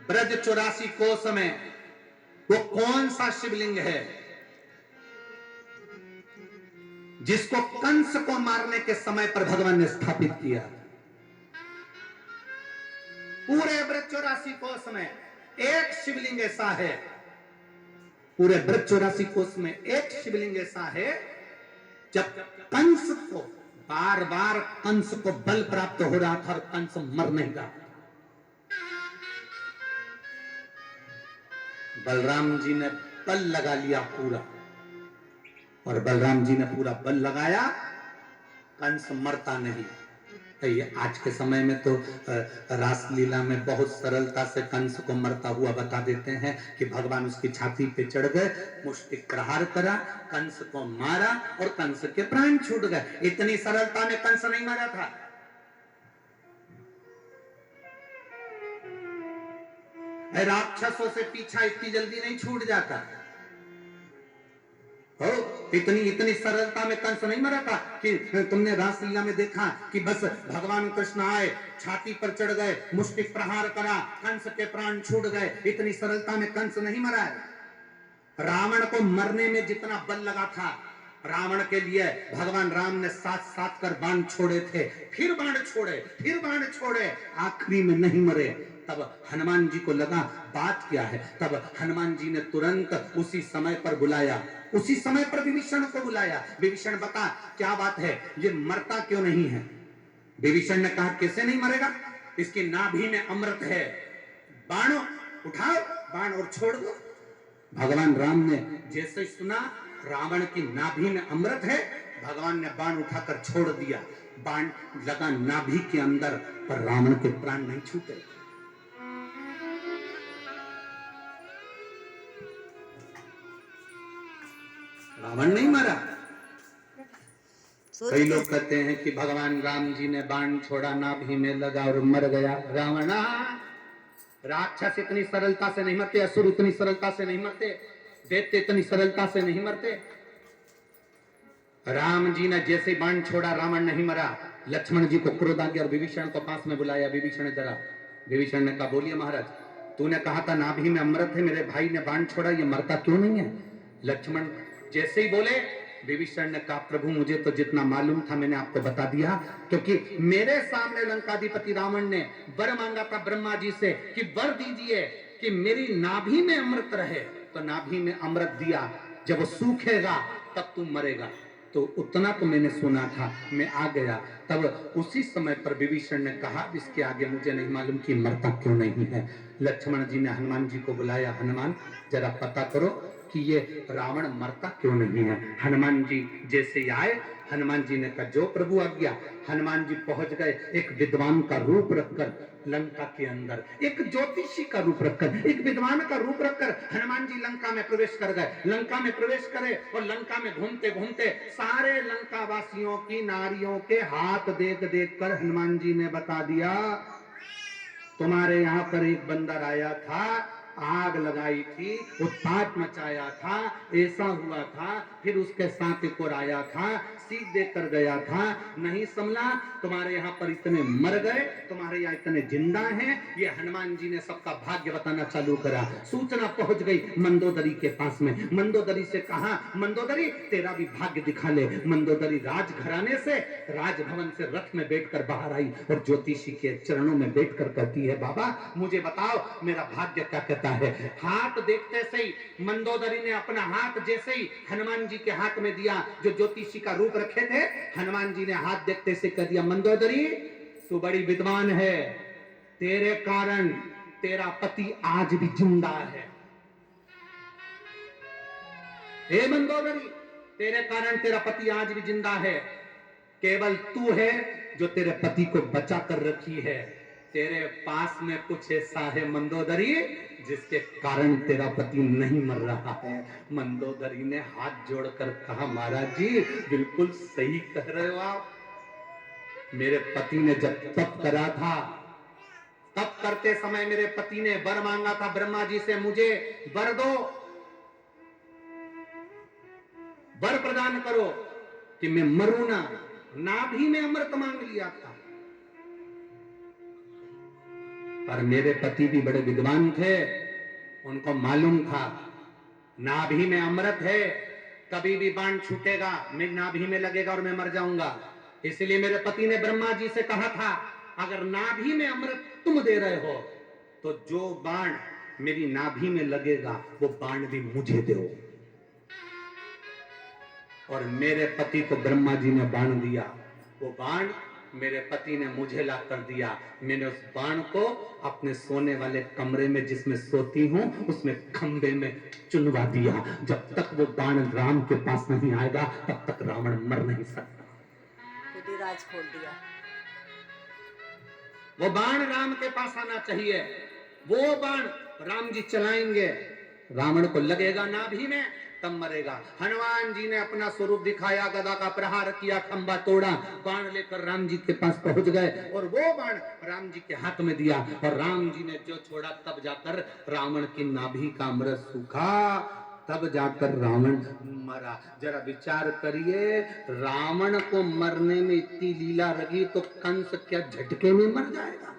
ब्रज 84 कोस में वो कौन सा शिवलिंग है जिसको कंस को मारने के समय पर भगवान ने स्थापित किया? पूरे ब्रज 84 कोस में एक शिवलिंग ऐसा है, पूरे ब्रज 84 कोस में एक शिवलिंग ऐसा है, जब कंस को बार बार कंस को बल प्राप्त हो रहा था और कंस मर नहीं रहा। बलराम जी ने बल लगा लिया पूरा, और बलराम जी ने पूरा बल लगाया, कंस मरता नहीं। ये आज के समय में तो रासलीला में बहुत सरलता से कंस को मरता हुआ बता देते हैं कि भगवान उसकी छाती पे चढ़ गए, मुष्टिक प्रहार करा, कंस को मारा और कंस के प्राण छूट गए। इतनी सरलता में कंस नहीं मारा था। राक्षसों से पीछा इतनी जल्दी नहीं छूट जाता हो। इतनी सरलता में कंस नहीं मरा था कि तुमने रासलीला में देखा कि बस भगवान कृष्ण आए, छाती पर चढ़ गए, मुष्टिक प्रहार करा, कंस के प्राण छूट गए। इतनी सरलता में कंस नहीं मरा है। रावण को मरने में जितना बल लगा था, रावण के लिए भगवान राम ने 7-7 कर बाण छोड़े थे, फिर बाण छोड़े, फिर बाण छोड़े, आखिरी में नहीं मरे। तब हनुमान जी को लगा बात क्या है। तब हनुमान जी ने तुरंत उसी समय पर बुलाया, उसी समय पर विभीषण को बुलाया। विभीषण बता क्या बात है, ये मरता क्यों नहीं है? विभीषण ने कहा कैसे नहीं मरेगा, इसकी नाभि में अमृत है, बाण उठाओ, बाण और छोड़ दो। भगवान राम ने जैसे सुना रावण की नाभि में अमृत है, भगवान ने बाण उठाकर छोड़ दिया। बाण लगा नाभि के अंदर, पर रावण के प्राण नहीं छूटे। रावण नहीं मरा। कई लोग कहते हैं कि भगवान राम जी ने बाण छोड़ा, नाभि में लगा और मर गया रावण। राक्षस इतनी सरलता से नहीं मरते, असुर इतनी सरलता से नहीं मरते, दैत्य इतनी सरलता से नहीं मरते। राम जी ने जैसे बाण छोड़ा, रावण नहीं मरा। लक्ष्मण जी को क्रोध आ गया और विभीषण को पास में बुलाया। विभीषण जरा, विभीषण ने कहा बोलिए महाराज, तूने कहा था नाभि में अमृत है, मेरे भाई ने बाण छोड़ा, ये मरता क्यों नहीं है? लक्ष्मण जैसे ही बोले, विभीषण ने कहा प्रभु मुझे तो जितना मालूम था मैंने आपको बता दिया, क्योंकि मेरे सामने लंकाधिपति रावण ने वर मांगा था ब्रह्मा जी से कि वर दीजिए कि मेरी नाभि में अमृत रहे, तो नाभि में अमृत दिया, जब वो सूखेगा तब तुम मरेगा। तो उतना तो मैंने सुना था, मैं आ गया। तब उसी समय पर विभीषण ने कहा इसके आगे मुझे नहीं मालूम कि मरता क्यों नहीं है। लक्ष्मण जी ने हनुमान जी को बुलाया, हनुमान जरा पता करो कि ये रावण मरता क्यों नहीं है। हनुमान जी जैसे ही आए, हनुमान जी ने कहा जो प्रभु आज्ञा। हनुमान जी पहुंच गए, एक विद्वान का रूप रखकर लंका के अंदर, एक ज्योतिषी का रूप रखकर, एक विद्वान का रूप रखकर हनुमान जी लंका में प्रवेश कर गए। लंका में प्रवेश करे और लंका में घूमते घूमते सारे लंका वासियों की नारियों के हाथ देख देख कर हनुमान जी ने बता दिया तुम्हारे यहाँ पर एक बंदर आया था, आग लगाई थी, उत्पात मचाया था, ऐसा हुआ था, फिर उसके साथ एक और आया था, सीख देकर गया था, नहीं संभला, तुम्हारे यहाँ पर इतने मर गए, तुम्हारे यहाँ इतने जिंदा हैं। ये हनुमान जी ने सबका भाग्य बताना चालू करा। सूचना पहुंच गई मंदोदरी के पास में। मंदोदरी से कहा मंदोदरी तेरा भी भाग्य दिखा ले। मंदोदरी राजघराने से, राजभवन से रथ में बैठकर बाहर आई और ज्योतिषी के चरणों में बैठकर कहती है बाबा मुझे बताओ मेरा भाग्य क्या कहता है। हाथ देखते से ही मंदोदरी ने अपना हाथ जैसे ही हनुमान जी के हाथ में दिया, जो ज्योतिषी का रूप रखे थे, हनुमान जी ने हाथ देखते से कह दिया मंदोदरी तू बड़ी विद्वान है, तेरे कारण तेरा पति आज भी जिंदा है। हे मंदोदरी तेरे कारण तेरा पति आज भी जिंदा है, केवल तू है जो तेरे पति को बचा कर रखी है। तेरे पास में कुछ ऐसा है मंदोदरी जिसके कारण तेरा पति नहीं मर रहा है। मंदोदरी ने हाथ जोड़कर कहा महाराज जी बिल्कुल सही कह रहे हो आप। मेरे पति ने जब तप करा था, तप करते समय मेरे पति ने वर मांगा था ब्रह्मा जी से मुझे वर दो, वर प्रदान करो कि मैं मरूं ना। नाभि में अमृत मांग लिया था। और मेरे पति भी बड़े विद्वान थे, उनको मालूम था नाभि में अमृत है, कभी भी बाण छूटेगा मेरी नाभि में लगेगा और मैं मर जाऊंगा। इसलिए मेरे पति ने ब्रह्मा जी से कहा था अगर नाभि में अमृत तुम दे रहे हो तो जो बाण मेरी नाभि में लगेगा वो बाण भी मुझे दो। और मेरे पति को ब्रह्मा जी ने बाण दिया, वो बाण मेरे पति ने मुझे ला कर दिया। मैंने उस बाण को अपने सोने वाले कमरे में जिसमें सोती हूं उसमें खंबे में चुनवा दिया। जब तक वो बाण राम के पास नहीं आएगा तब तक रावण मर नहीं सकता। खुद ही राज खोल दिया। वो बाण राम के पास आना चाहिए, वो बाण राम जी चलाएंगे, रावण को लगेगा नाभि में तब मरेगा। हनुमान जी ने अपना स्वरूप दिखाया, गदा का प्रहार किया, खंबा तोड़ा, बाण लेकर राम जी के पास पहुंच गए और वो बाण राम जी के हाथ में दिया और राम जी ने जो छोड़ा तब जाकर रावण की नाभि का अमृत सूखा, तब जाकर रावण मरा। जरा विचार करिए, रावण को मरने में इतनी लीला लगी तो कंस क्या झटके में मर जाएगा?